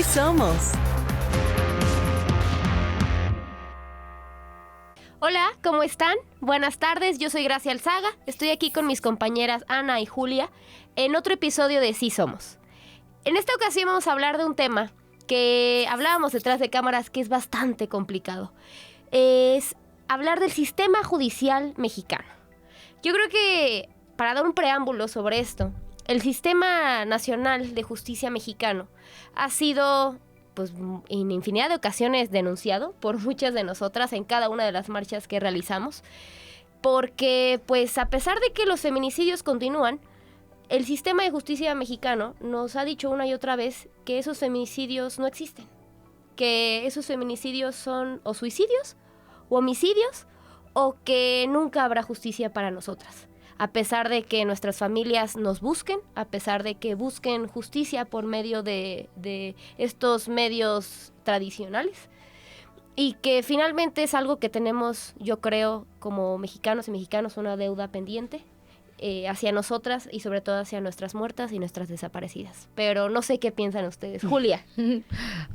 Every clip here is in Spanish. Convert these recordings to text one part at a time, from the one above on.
somos. Hola, ¿cómo están? Buenas tardes, yo soy Gracia Alzaga. Estoy aquí con mis compañeras Ana y Julia en otro episodio de Sí Somos. En esta ocasión vamos a hablar de un tema que hablábamos detrás de cámaras que es bastante complicado. Es hablar del sistema judicial mexicano. Yo creo que para dar un preámbulo sobre esto, el Sistema Nacional de Justicia mexicano ha sido, pues, en infinidad de ocasiones denunciado por muchas de nosotras en cada una de las marchas que realizamos, porque, pues, a pesar de que los feminicidios continúan, el sistema de justicia mexicano nos ha dicho una y otra vez que esos feminicidios no existen, que esos feminicidios son o suicidios o homicidios o que nunca habrá justicia para nosotras. A pesar de que nuestras familias nos busquen, a pesar de que busquen justicia por medio de estos medios tradicionales, y que finalmente es algo que tenemos, yo creo, como mexicanos y mexicanos, una deuda pendiente hacia nosotras y sobre todo hacia nuestras muertas y nuestras desaparecidas. Pero no sé qué piensan ustedes. Julia.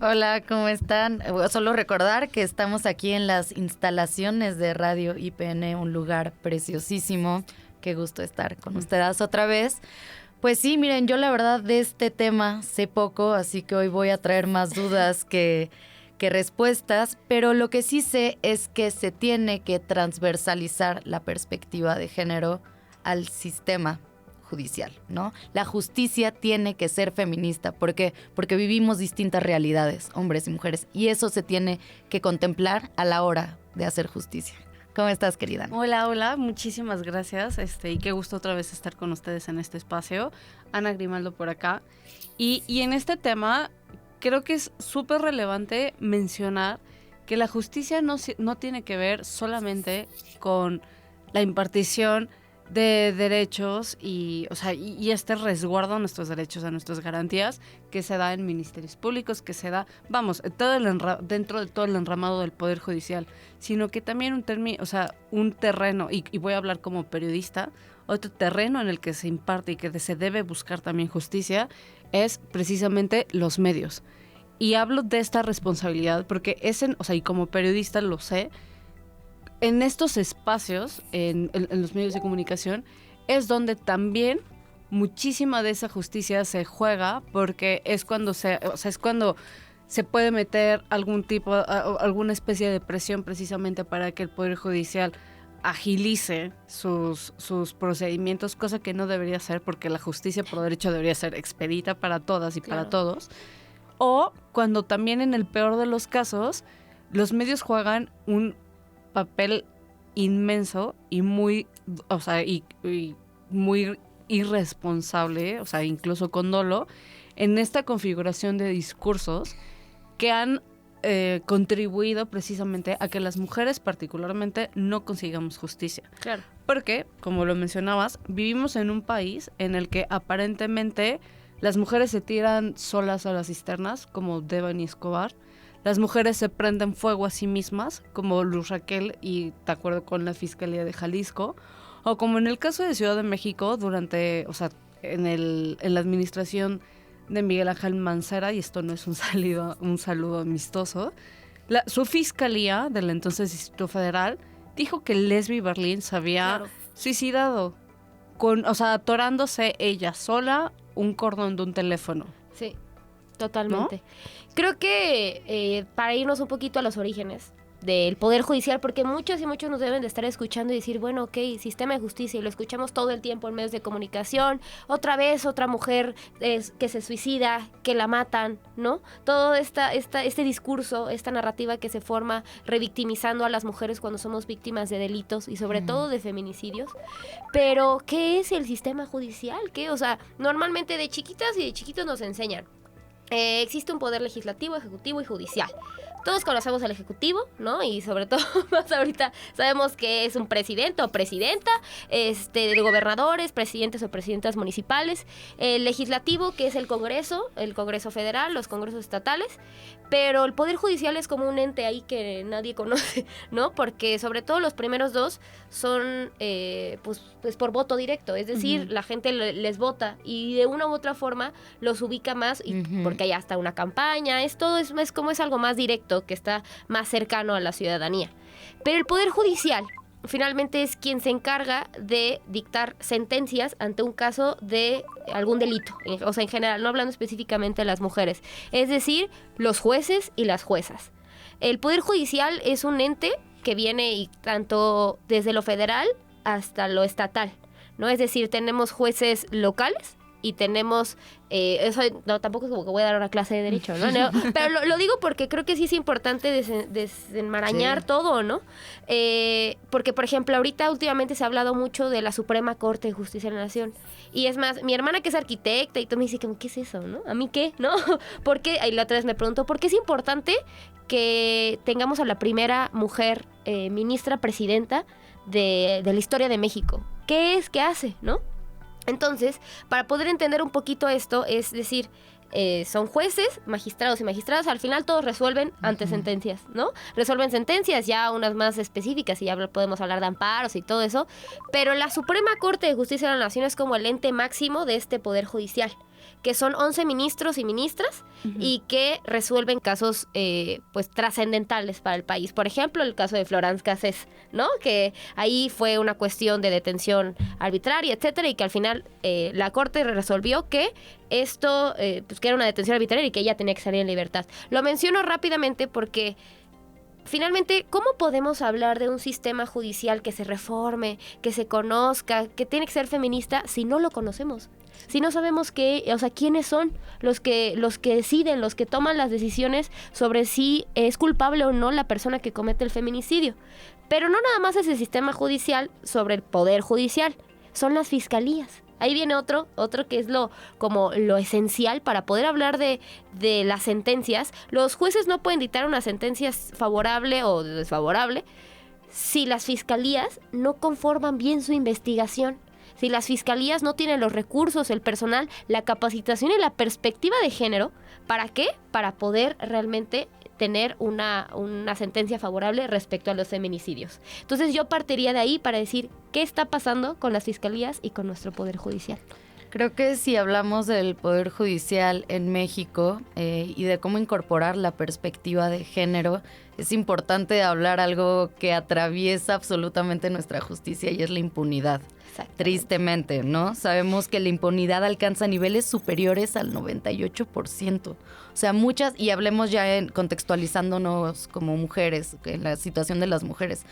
Hola, ¿cómo están? Solo recordar que estamos aquí en las instalaciones de Radio IPN, un lugar preciosísimo. Qué gusto estar con ustedes otra vez. Pues sí, miren, yo la verdad de este tema sé poco, así que hoy voy a traer más dudas que respuestas, pero lo que sí sé es que se tiene que transversalizar la perspectiva de género al sistema judicial, ¿no? La justicia tiene que ser feminista. ¿Por qué? Porque vivimos distintas realidades, hombres y mujeres, y eso se tiene que contemplar a la hora de hacer justicia. ¿Cómo estás, querida? Hola, muchísimas gracias, y qué gusto otra vez estar con ustedes en este espacio. Ana Grimaldo por acá. Y en este tema, creo que es súper relevante mencionar que la justicia no tiene que ver solamente con la impartición de derechos y este resguardo a nuestros derechos, a nuestras garantías que se da en ministerios públicos, que se da, dentro de todo el enramado del Poder Judicial, sino que también un terreno, y voy a hablar como periodista, otro terreno en el que se imparte y que se debe buscar también justicia es precisamente los medios. Y hablo de esta responsabilidad porque y como periodista lo sé, en estos espacios, en los medios de comunicación, es donde también muchísima de esa justicia se juega, porque es cuando se puede meter alguna especie de presión precisamente para que el Poder Judicial agilice sus procedimientos, cosa que no debería ser, porque la justicia por derecho debería ser expedita para todas y para todos. O cuando también, en el peor de los casos, los medios juegan un papel inmenso y muy muy irresponsable, incluso con dolo, en esta configuración de discursos que han contribuido precisamente a que las mujeres particularmente no consigamos justicia. Claro. Porque, como lo mencionabas, vivimos en un país en el que aparentemente las mujeres se tiran solas a las cisternas, como Devani Escobar. Las mujeres se prenden fuego a sí mismas, como Luz Raquel, y de acuerdo con la Fiscalía de Jalisco, o como en el caso de Ciudad de México, en la administración de Miguel Ángel Mancera, y esto no es un saludo amistoso, su fiscalía del entonces Distrito Federal dijo que Lesbi Berlín se había suicidado, atorándose ella sola un cordón de un teléfono. Sí. Totalmente. ¿No? Creo que para irnos un poquito a los orígenes del Poder Judicial, porque muchos y muchos nos deben de estar escuchando y decir, bueno, ok, sistema de justicia, y lo escuchamos todo el tiempo en medios de comunicación, otra vez otra mujer que se suicida, que la matan, ¿no? Todo este discurso, esta narrativa que se forma revictimizando a las mujeres cuando somos víctimas de delitos y sobre todo de feminicidios. Pero, ¿qué es el sistema judicial? ¿Qué? Normalmente de chiquitas y de chiquitos nos enseñan. Existe un poder legislativo, ejecutivo y judicial. todos conocemos al Ejecutivo, ¿no? Y sobre todo, más ahorita sabemos que es un presidente o presidenta, de gobernadores, presidentes o presidentas municipales, el Legislativo, que es el Congreso Federal, los congresos estatales, pero el Poder Judicial es como un ente ahí que nadie conoce, ¿no? Porque sobre todo los primeros dos son pues por voto directo, es decir, la gente les vota y de una u otra forma los ubica más y porque hay hasta una campaña, es algo más directo que está más cercano a la ciudadanía. Pero el Poder Judicial finalmente es quien se encarga de dictar sentencias ante un caso de algún delito, o sea, en general, no hablando específicamente de las mujeres, es decir, los jueces y las juezas. El Poder Judicial es un ente que viene tanto desde lo federal hasta lo estatal, ¿no? Es decir, tenemos jueces locales y tenemos, tampoco es como que voy a dar una clase de derecho, ¿no? Pero lo digo porque creo que sí es importante desenmarañar todo, ¿no? Porque, por ejemplo, ahorita últimamente se ha hablado mucho de la Suprema Corte de Justicia de la Nación. Y es más, mi hermana que es arquitecta y todo me dice, ¿qué es eso, no? ¿A mí qué, no? Porque, y la otra vez me preguntó, ¿por qué es importante que tengamos a la primera mujer ministra presidenta de la historia de México? ¿Qué es? ¿Qué hace, no? Entonces, para poder entender un poquito esto, es decir, son jueces, magistrados y magistradas, al final todos resuelven ante sentencias, ¿no? Resuelven sentencias, ya unas más específicas y ya podemos hablar de amparos y todo eso, pero la Suprema Corte de Justicia de la Nación es como el ente máximo de este Poder Judicial, que son 11 ministros y ministras y que resuelven casos pues trascendentales para el país. Por ejemplo, el caso de Florence Cassés, ¿no? Que ahí fue una cuestión de detención arbitraria, etcétera, y que al final la Corte resolvió que esto, pues que era una detención arbitraria y que ella tenía que salir en libertad. Lo menciono rápidamente porque finalmente, ¿cómo podemos hablar de un sistema judicial que se reforme, que se conozca, que tiene que ser feminista si no lo conocemos? Si no sabemos quiénes son los que deciden, los que toman las decisiones sobre si es culpable o no la persona que comete el feminicidio. Pero no nada más es el sistema judicial sobre el Poder Judicial, son las fiscalías. Ahí viene otro que es lo esencial para poder hablar de las sentencias. Los jueces no pueden dictar una sentencia favorable o desfavorable si las fiscalías no conforman bien su investigación. Si las fiscalías no tienen los recursos, el personal, la capacitación y la perspectiva de género, ¿para qué? Para poder realmente tener una sentencia favorable respecto a los feminicidios. Entonces yo partiría de ahí para decir qué está pasando con las fiscalías y con nuestro Poder Judicial. Creo que si hablamos del Poder Judicial en México y de cómo incorporar la perspectiva de género, es importante hablar algo que atraviesa absolutamente nuestra justicia y es la impunidad. Tristemente, ¿no? Sabemos que la impunidad alcanza niveles superiores al 98%. O sea, muchas, y hablemos ya contextualizándonos como mujeres, en la situación de las mujeres.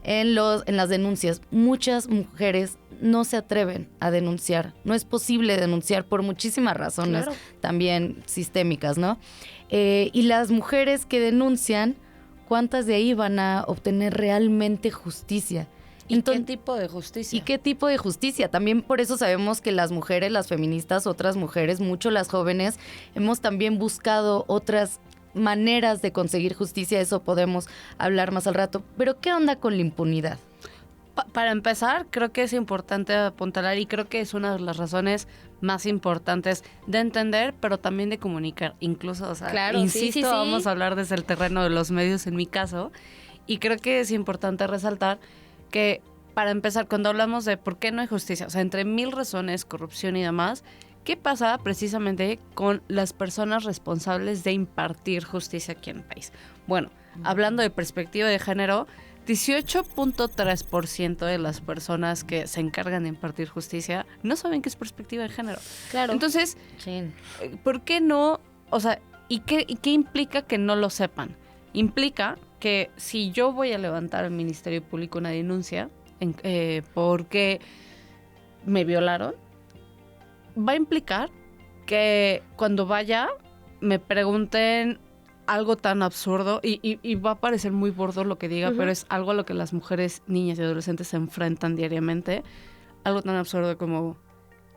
En las denuncias, muchas mujeres no se atreven a denunciar. No es posible denunciar por muchísimas razones, claro, también sistémicas, ¿no? Y las mujeres que denuncian, ¿cuántas de ahí van a obtener realmente justicia? ¿Y qué tipo de justicia? ¿Y qué tipo de justicia? También por eso sabemos que las mujeres, las feministas, otras mujeres, mucho las jóvenes, hemos también buscado otras maneras de conseguir justicia. Eso podemos hablar más al rato. Pero ¿qué onda con la impunidad? Para empezar, creo que es importante apuntalar y creo que es una de las razones más importantes de entender, pero también de comunicar. Incluso, o sea, claro, insisto, sí. Vamos a hablar desde el terreno de los medios en mi caso. Y creo que es importante resaltar que, para empezar, cuando hablamos de por qué no hay justicia, o sea, entre mil razones, corrupción y demás, ¿qué pasa precisamente con las personas responsables de impartir justicia aquí en el país? Bueno, hablando de perspectiva de género, 18.3% de las personas que se encargan de impartir justicia no saben qué es perspectiva de género. Claro. Entonces, sí. ¿Por qué no? O sea, ¿y qué implica que no lo sepan? Implica que si yo voy a levantar al Ministerio Público una denuncia porque me violaron, va a implicar que cuando vaya me pregunten algo tan absurdo y va a parecer muy burdo lo que diga, pero es algo a lo que las mujeres, niñas y adolescentes se enfrentan diariamente. Algo tan absurdo como,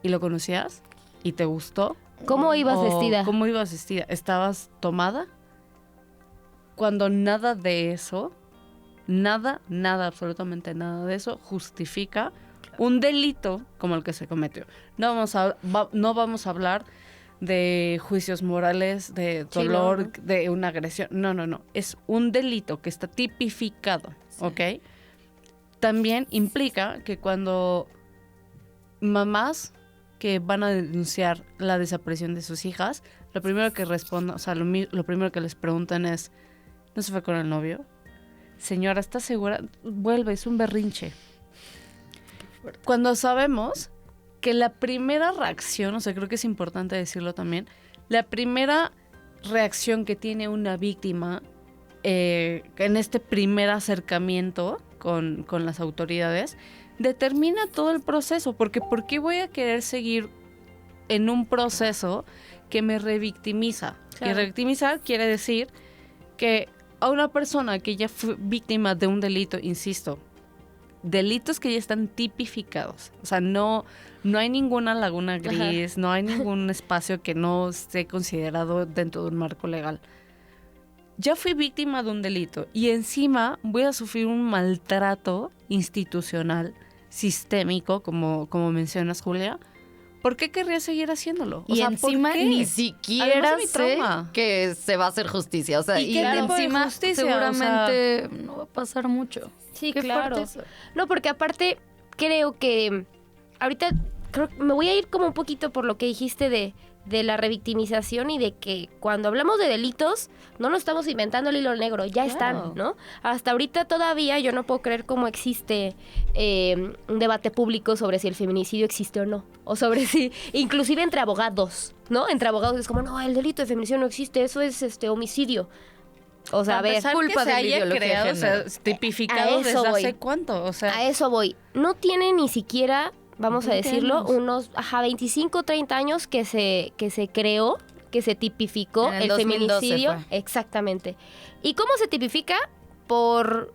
¿y lo conocías? ¿Y te gustó? ¿Cómo ibas vestida? ¿Cómo ibas vestida? ¿Estabas tomada? cuando nada de eso, nada, absolutamente nada de eso justifica un delito como el que se cometió. No vamos a hablar de juicios morales, de dolor, sí, no, de una agresión. No. Es un delito que está tipificado, sí. ¿Ok? También implica que cuando mamás que van a denunciar la desaparición de sus hijas, lo primero que responden, o sea, lo primero que les preguntan es, ¿no se fue con el novio? Señora, ¿está segura? Vuelve, es un berrinche. Cuando sabemos que la primera reacción, o sea, creo que es importante decirlo también, la primera reacción que tiene una víctima en este primer acercamiento con las autoridades, determina todo el proceso, porque ¿por qué voy a querer seguir en un proceso que me revictimiza? Claro. Y revictimizar quiere decir que a una persona que ya fue víctima de un delito, insisto, delitos que ya están tipificados, o sea, no hay ninguna laguna gris, no hay ningún espacio que no esté considerado dentro de un marco legal. Ya fui víctima de un delito y encima voy a sufrir un maltrato institucional, sistémico, como mencionas, Julia. ¿Por qué querría seguir haciéndolo? O sea, encima ni siquiera sé que se va a hacer justicia. O sea, y encima justicia, seguramente no va a pasar mucho. Sí, claro. No, porque aparte creo que ahorita me voy a ir como un poquito por lo que dijiste de la revictimización y de que cuando hablamos de delitos no nos estamos inventando el hilo negro, ya están, ¿no? Hasta ahorita todavía yo no puedo creer cómo existe un debate público sobre si el feminicidio existe o no, o sobre si, inclusive entre abogados, ¿no? Entre abogados es como, no, el delito de feminicidio no existe, eso es homicidio. O sea, a ver, culpa de la ideología creado, o sea, tipificado desde hace cuánto, o sea, a eso voy. No tiene ni siquiera, vamos a decirlo, unos 25, 30 años que se creó, que se tipificó el feminicidio. Exactamente. ¿Y cómo se tipifica?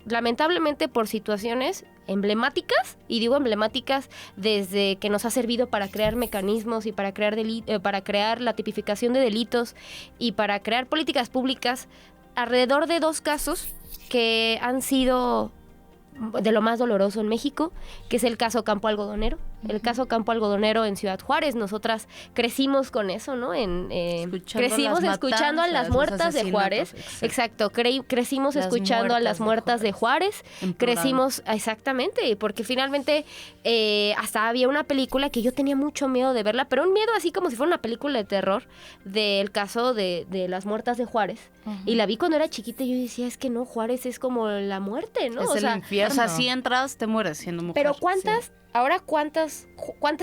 Lamentablemente por situaciones emblemáticas, y digo emblemáticas desde que nos ha servido para crear mecanismos y para crear la tipificación de delitos y para crear políticas públicas alrededor de 2 casos que han sido de lo más doloroso en México, que es el caso Campo Algodonero. El caso Campo Algodonero en Ciudad Juárez. Nosotras crecimos con eso, ¿no? Crecimos escuchando a las muertas de Juárez. Exacto. Crecimos escuchando a las muertas de Juárez. Crecimos, exactamente, porque finalmente hasta había una película que yo tenía mucho miedo de verla, pero un miedo así como si fuera una película de terror del caso de las muertas de Juárez. Y la vi cuando era chiquita y yo decía, es que no, Juárez es como la muerte, ¿no? Es el infierno. O sea, si entras, te mueres siendo mujer. Pero ¿cuántas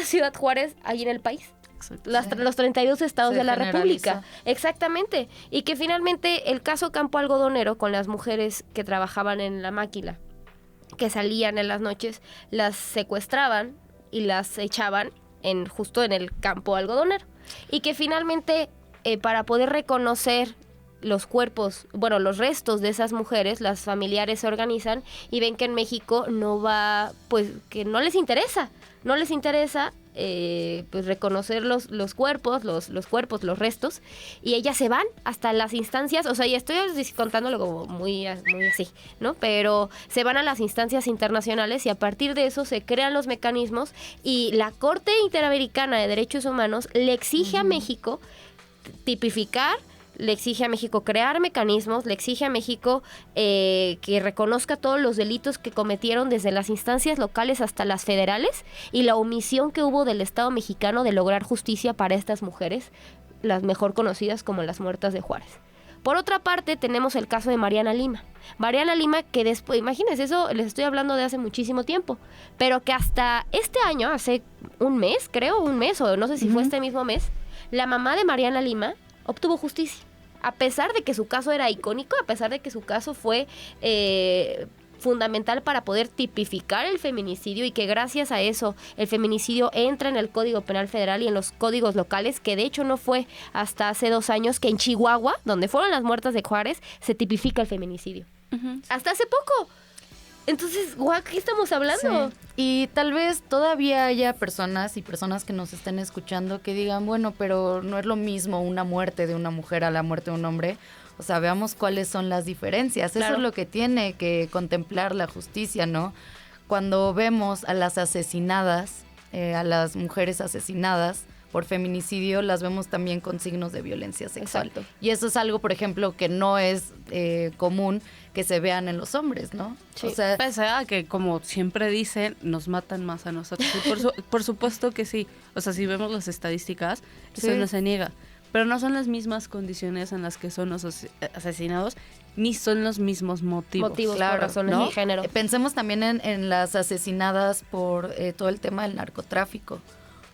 Ciudad Juárez hay en el país? Los 32 estados de la República. Exactamente. Y que finalmente el caso Campo Algodonero con las mujeres que trabajaban en la máquina, que salían en las noches, las secuestraban y las echaban justo en el campo algodonero. Y que finalmente para poder reconocer los cuerpos, los restos de esas mujeres, las familiares se organizan y ven que en México que no les interesa pues reconocer los cuerpos, los restos, y ellas se van hasta las instancias, o sea, ya estoy contándolo como muy así, ¿no? Pero se van a las instancias internacionales y a partir de eso se crean los mecanismos y la Corte Interamericana de Derechos Humanos le exige a México tipificar, le exige a México crear mecanismos, le exige a México que reconozca todos los delitos que cometieron desde las instancias locales hasta las federales y la omisión que hubo del Estado mexicano de lograr justicia para estas mujeres, las mejor conocidas como las muertas de Juárez. Por otra parte, tenemos el caso de Mariana Lima. Mariana Lima, que después, imagínense, eso les estoy hablando de hace muchísimo tiempo, pero que hasta este año, hace un mes, o no sé si fue este mismo mes, la mamá de Mariana Lima obtuvo justicia. A pesar de que su caso era icónico, a pesar de que su caso fue fundamental para poder tipificar el feminicidio y que gracias a eso el feminicidio entra en el Código Penal Federal y en los códigos locales, que de hecho no fue hasta hace 2 años que en Chihuahua, donde fueron las muertas de Juárez, se tipifica el feminicidio. Hasta hace poco. Entonces, ¿qué estamos hablando? Sí. Y tal vez todavía haya personas que nos estén escuchando que digan, bueno, pero no es lo mismo una muerte de una mujer a la muerte de un hombre. O sea, veamos cuáles son las diferencias. Claro. Eso es lo que tiene que contemplar la justicia, ¿no? Cuando vemos a las asesinadas, a las mujeres asesinadas por feminicidio, las vemos también con signos de violencia sexual. Exacto. Y eso es algo, por ejemplo, que no es común que se vean en los hombres, ¿no? Sí. O sea, Pese a que, como siempre dicen, nos matan más a nosotros. Y por supuesto que sí. O sea, si vemos las estadísticas, eso Sí. no se niega. Pero no son las mismas condiciones en las que son los asesinados, ni son los mismos motivos. Motivos claro, por razones ¿no? de género. Pensemos también en las asesinadas por todo el tema del narcotráfico.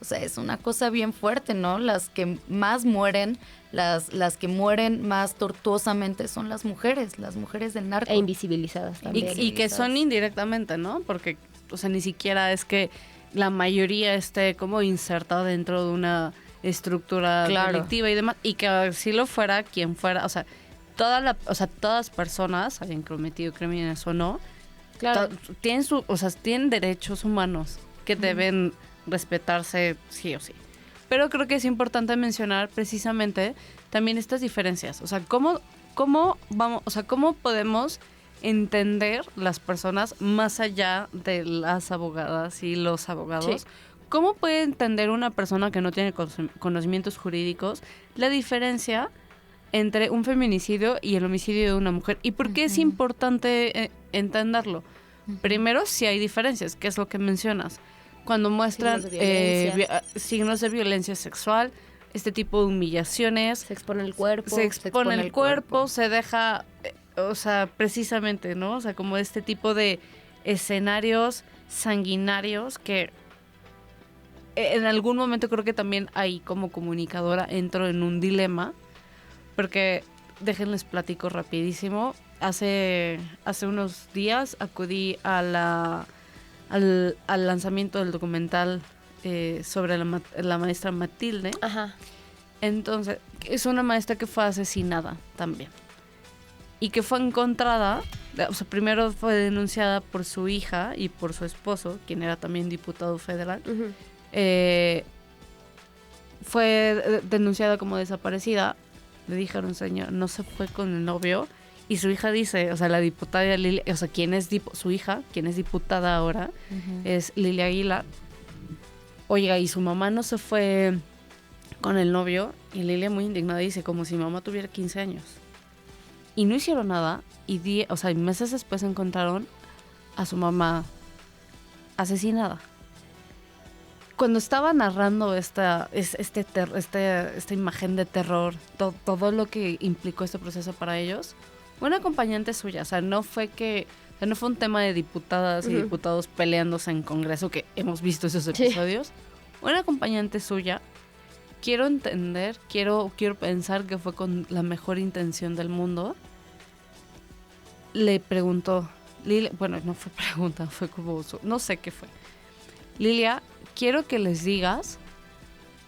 O sea, es una cosa bien fuerte, ¿no? Las que más mueren, las que mueren más tortuosamente son las mujeres del narco. E invisibilizadas Y, también. y que son indirectamente, ¿no? Porque, o sea, ni siquiera es que la mayoría esté como insertada dentro de una estructura Claro. delictiva y demás. Y que si lo fuera, quien fuera, o sea, todas personas, hayan cometido crímenes o no, Claro. tienen derechos humanos que deben respetarse sí o sí. Pero creo que es importante mencionar precisamente también estas diferencias. O sea, cómo podemos entender las personas más allá de las abogadas y los abogados. Sí. ¿Cómo puede entender una persona que no tiene conocimientos jurídicos la diferencia entre un feminicidio y el homicidio de una mujer? ¿Y por qué es importante entenderlo? Primero, si hay diferencias, que es lo que mencionas. Cuando muestran Signos de violencia. signos de violencia sexual, este tipo de humillaciones, Se expone el cuerpo. se expone el cuerpo, se deja, o sea, precisamente, ¿no? O sea, como este tipo de escenarios sanguinarios que en algún momento creo que también ahí como comunicadora entro en un dilema, porque déjenles platico rapidísimo. Hace unos días acudí a al lanzamiento del documental sobre la maestra Matilde. Ajá. Entonces, es una maestra que fue asesinada también. Y que fue encontrada, o sea, primero fue denunciada por su hija y por su esposo, quien era también diputado federal. Ujú. Fue denunciada como desaparecida. Le dijeron, señor, no se fue con el novio. Y su hija dice, o sea, la diputada Lilia, o sea, su hija, quien es diputada ahora, es Lilia Aguilar. Oiga, y su mamá no se fue con el novio. Y Lilia, muy indignada, dice, como si mamá tuviera 15 años. Y no hicieron nada. Y o sea, meses después encontraron a su mamá asesinada. Cuando estaba narrando esta imagen de terror, todo lo que implicó este proceso para ellos, una acompañante suya, o sea, no fue un tema de diputadas y Ujú. diputados peleándose en Congreso, que hemos visto esos episodios. Una acompañante suya, quiero entender, quiero pensar que fue con la mejor intención del mundo, le preguntó, Lilia, bueno, no fue pregunta, fue como, no sé qué fue. Lilia, quiero que les digas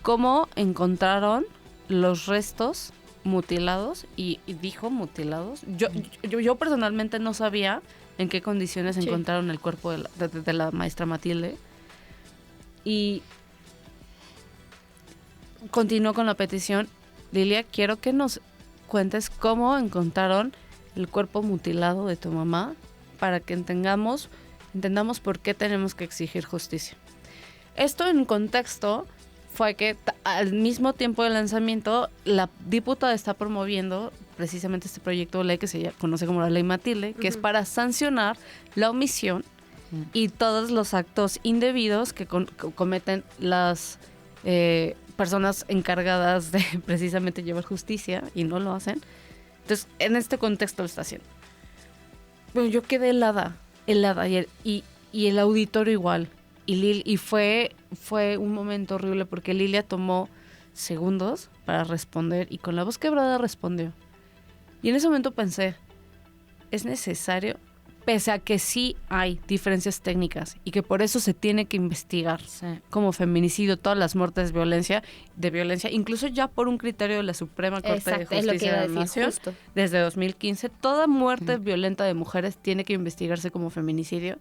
cómo encontraron los restos mutilados, y dijo mutilados. Yo personalmente no sabía en qué condiciones Sí. encontraron el cuerpo de la maestra Matilde. Y continuó con la petición. Lilia, quiero que nos cuentes cómo encontraron el cuerpo mutilado de tu mamá para que entendamos por qué tenemos que exigir justicia. Esto en contexto fue que al mismo tiempo del lanzamiento, la diputada está promoviendo precisamente este proyecto de ley que se conoce como la Ley Matilde, que es para sancionar la omisión y todos los actos indebidos que cometen las personas encargadas de precisamente llevar justicia y no lo hacen. Entonces, en este contexto lo está haciendo. Bueno, yo quedé helada y el auditorio igual. Y fue un momento horrible porque Lilia tomó segundos para responder y con la voz quebrada respondió. Y en ese momento pensé, es necesario, pese a que sí hay diferencias técnicas y que por eso se tiene que investigar como feminicidio todas las muertes de violencia, incluso ya por un criterio de la Suprema Corte Exacto, de es lo que Justicia iba a de la decir, Nación, justo. desde 2015, toda muerte violenta de mujeres tiene que investigarse como feminicidio.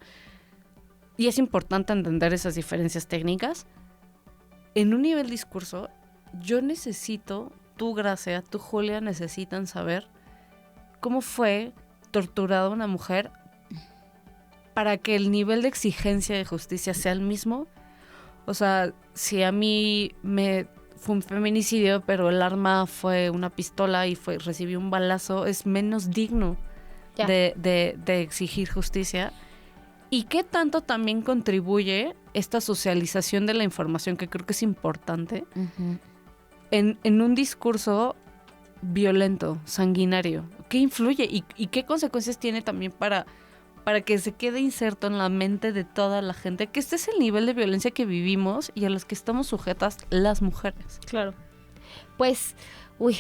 Y es importante entender esas diferencias técnicas. En un nivel discurso, yo necesito, tú Gracia, tú Julia, necesitan saber cómo fue torturada una mujer para que el nivel de exigencia de justicia sea el mismo. O sea, si a mí fue un feminicidio, pero el arma fue una pistola y recibí un balazo, es menos digno de exigir justicia. ¿Y qué tanto también contribuye esta socialización de la información, que creo que es importante, en un discurso violento, sanguinario? ¿Qué influye y qué consecuencias tiene también para que se quede inserto en la mente de toda la gente que este es el nivel de violencia que vivimos y a los que estamos sujetas las mujeres? Claro. Pues, uy,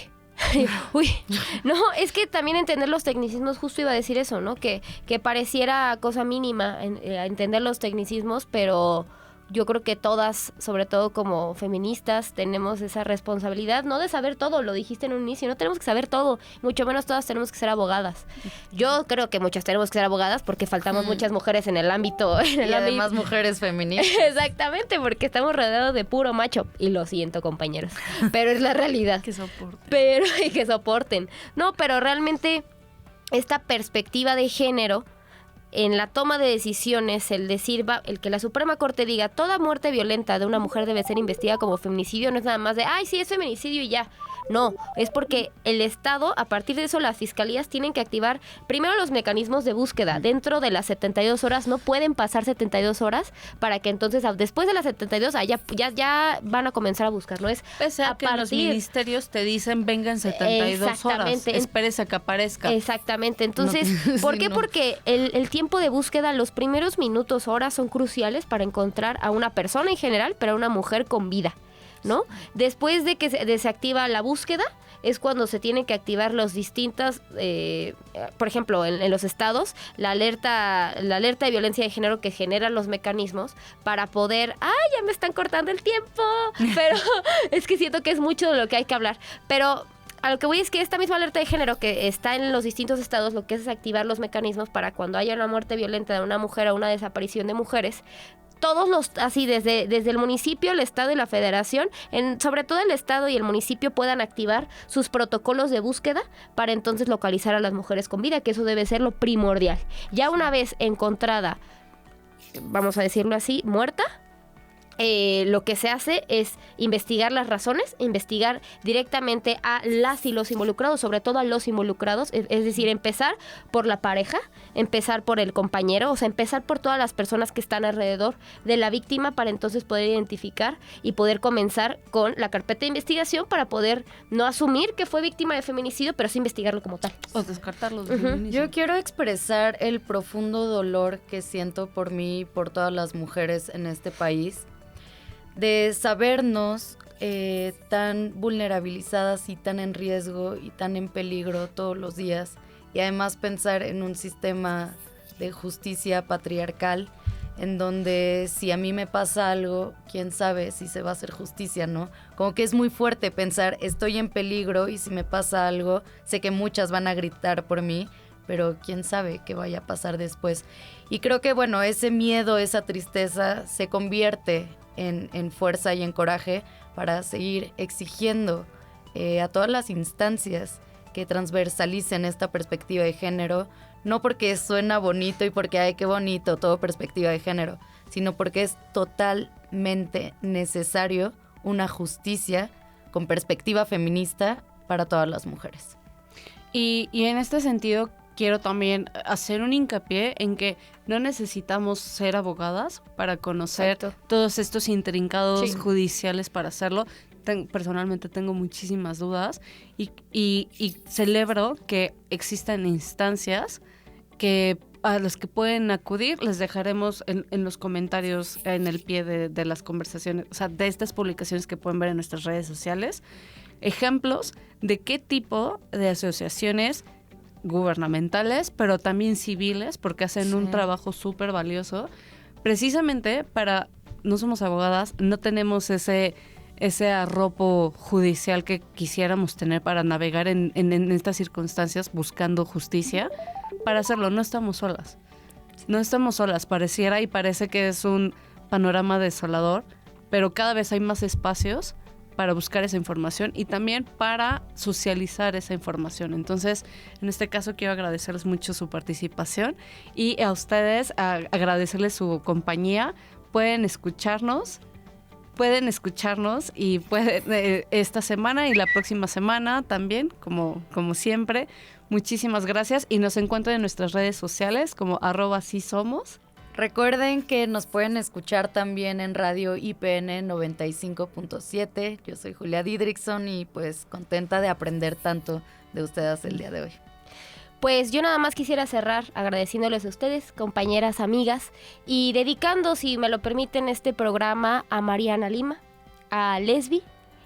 no, es que también entender los tecnicismos, justo iba a decir eso, ¿no? Que pareciera cosa mínima entender los tecnicismos, pero yo creo que todas, sobre todo como feministas, tenemos esa responsabilidad, no de saber todo, lo dijiste en un inicio, no tenemos que saber todo, mucho menos todas tenemos que ser abogadas. Yo creo que muchas tenemos que ser abogadas porque faltamos muchas mujeres en el ámbito. Además mujeres feministas. Exactamente, porque estamos rodeados de puro macho. Y lo siento, compañeros, pero es la realidad. Que soporten. Pero, y que soporten. No, pero realmente esta perspectiva de género en la toma de decisiones, el que la Suprema Corte diga toda muerte violenta de una mujer debe ser investigada como feminicidio, no es nada más de, ay, sí, es feminicidio y ya. No, es porque el Estado, a partir de eso, las fiscalías tienen que activar primero los mecanismos de búsqueda. Dentro de las 72 horas, no pueden pasar 72 horas para que entonces, después de las 72, ya van a comenzar a buscar, ¿no? Es pese a que los ministerios te dicen, venga en 72 horas, espérese a que aparezca. Exactamente, entonces, ¿por qué? Porque el tiempo de búsqueda, los primeros minutos, horas, son cruciales para encontrar a una persona en general, pero a una mujer con vida, ¿no? Después de que se desactiva la búsqueda, es cuando se tienen que activar los distintas, por ejemplo, en los estados, la alerta de violencia de género que generan los mecanismos para poder, ya me están cortando el tiempo, pero es que siento que es mucho de lo que hay que hablar, pero a lo que voy es que esta misma alerta de género que está en los distintos estados, lo que es activar los mecanismos para cuando haya una muerte violenta de una mujer o una desaparición de mujeres, todos así desde el municipio, el estado y la federación, sobre todo el estado y el municipio puedan activar sus protocolos de búsqueda para entonces localizar a las mujeres con vida, que eso debe ser lo primordial. Ya una vez encontrada, vamos a decirlo así, muerta, lo que se hace es investigar las razones, investigar directamente a las y los involucrados, sobre todo a los involucrados, es decir, empezar por la pareja, empezar por el compañero, o sea, empezar por todas las personas que están alrededor de la víctima para entonces poder identificar y poder comenzar con la carpeta de investigación para poder no asumir que fue víctima de feminicidio, pero sí investigarlo como tal. O descartarlo de feminicidio. Yo quiero expresar el profundo dolor que siento por mí y por todas las mujeres en este país, de sabernos tan vulnerabilizadas y tan en riesgo y tan en peligro todos los días, y además pensar en un sistema de justicia patriarcal en donde si a mí me pasa algo, quién sabe si se va a hacer justicia, ¿no? Como que es muy fuerte pensar, estoy en peligro y si me pasa algo, sé que muchas van a gritar por mí, pero quién sabe qué vaya a pasar después. Y creo que, bueno, ese miedo, esa tristeza se convierte en fuerza y en coraje para seguir exigiendo a todas las instancias que transversalicen esta perspectiva de género, no porque suena bonito y porque, ay, qué bonito, todo perspectiva de género, sino porque es totalmente necesario una justicia con perspectiva feminista para todas las mujeres. Y en este sentido, quiero también hacer un hincapié en que no necesitamos ser abogadas para conocer todos estos intrincados judiciales para hacerlo. Personalmente tengo muchísimas dudas y celebro que existan instancias a las que pueden acudir. Les dejaremos en los comentarios en el pie de las conversaciones, o sea, de estas publicaciones que pueden ver en nuestras redes sociales, ejemplos de qué tipo de asociaciones gubernamentales, pero también civiles, porque hacen un trabajo súper valioso, precisamente no somos abogadas, no tenemos ese arropo judicial que quisiéramos tener para navegar en estas circunstancias buscando justicia. Para hacerlo, no estamos solas, parece que es un panorama desolador, pero cada vez hay más espacios para buscar esa información y también para socializar esa información. Entonces, en este caso quiero agradecerles mucho su participación y a ustedes agradecerles su compañía. Pueden escucharnos y esta semana y la próxima semana también, como siempre. Muchísimas gracias y nos encuentran en nuestras redes sociales como @sisomos. Recuerden que nos pueden escuchar también en Radio IPN 95.7. Yo soy Julia Didrickson y pues contenta de aprender tanto de ustedes el día de hoy. Pues yo nada más quisiera cerrar agradeciéndoles a ustedes, compañeras, amigas, y dedicando, si me lo permiten, este programa a Mariana Lima, a Lesbi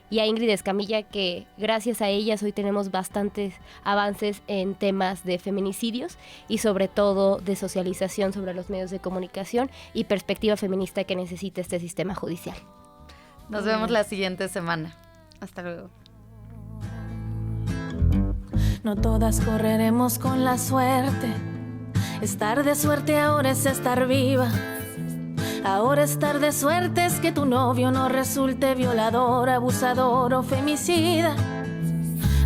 y a Ingrid Escamilla, que gracias a ellas hoy tenemos bastantes avances en temas de feminicidios y sobre todo de socialización sobre los medios de comunicación y perspectiva feminista que necesita este sistema judicial. Nos vemos la siguiente semana. Hasta luego. No todas correremos con la suerte. Estar de suerte ahora es estar viva. Ahora estar de suerte es que tu novio no resulte violador, abusador o femicida.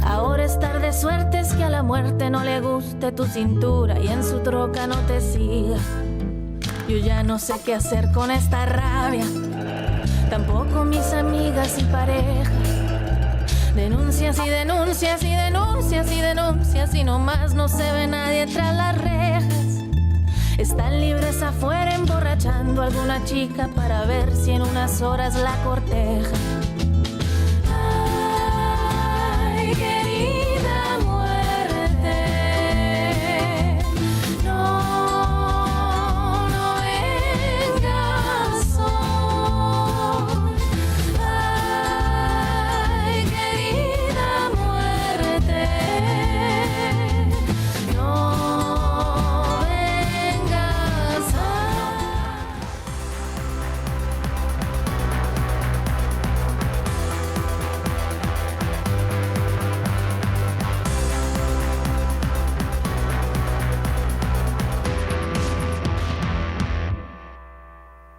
Ahora estar de suerte es que a la muerte no le guste tu cintura y en su troca no te siga. Yo ya no sé qué hacer con esta rabia, tampoco mis amigas y parejas. Denuncias y denuncias y denuncias y denuncias y nomás no se ve nadie tras las rejas. Están libres afuera emborrachando a alguna chica para ver si en unas horas la corteja.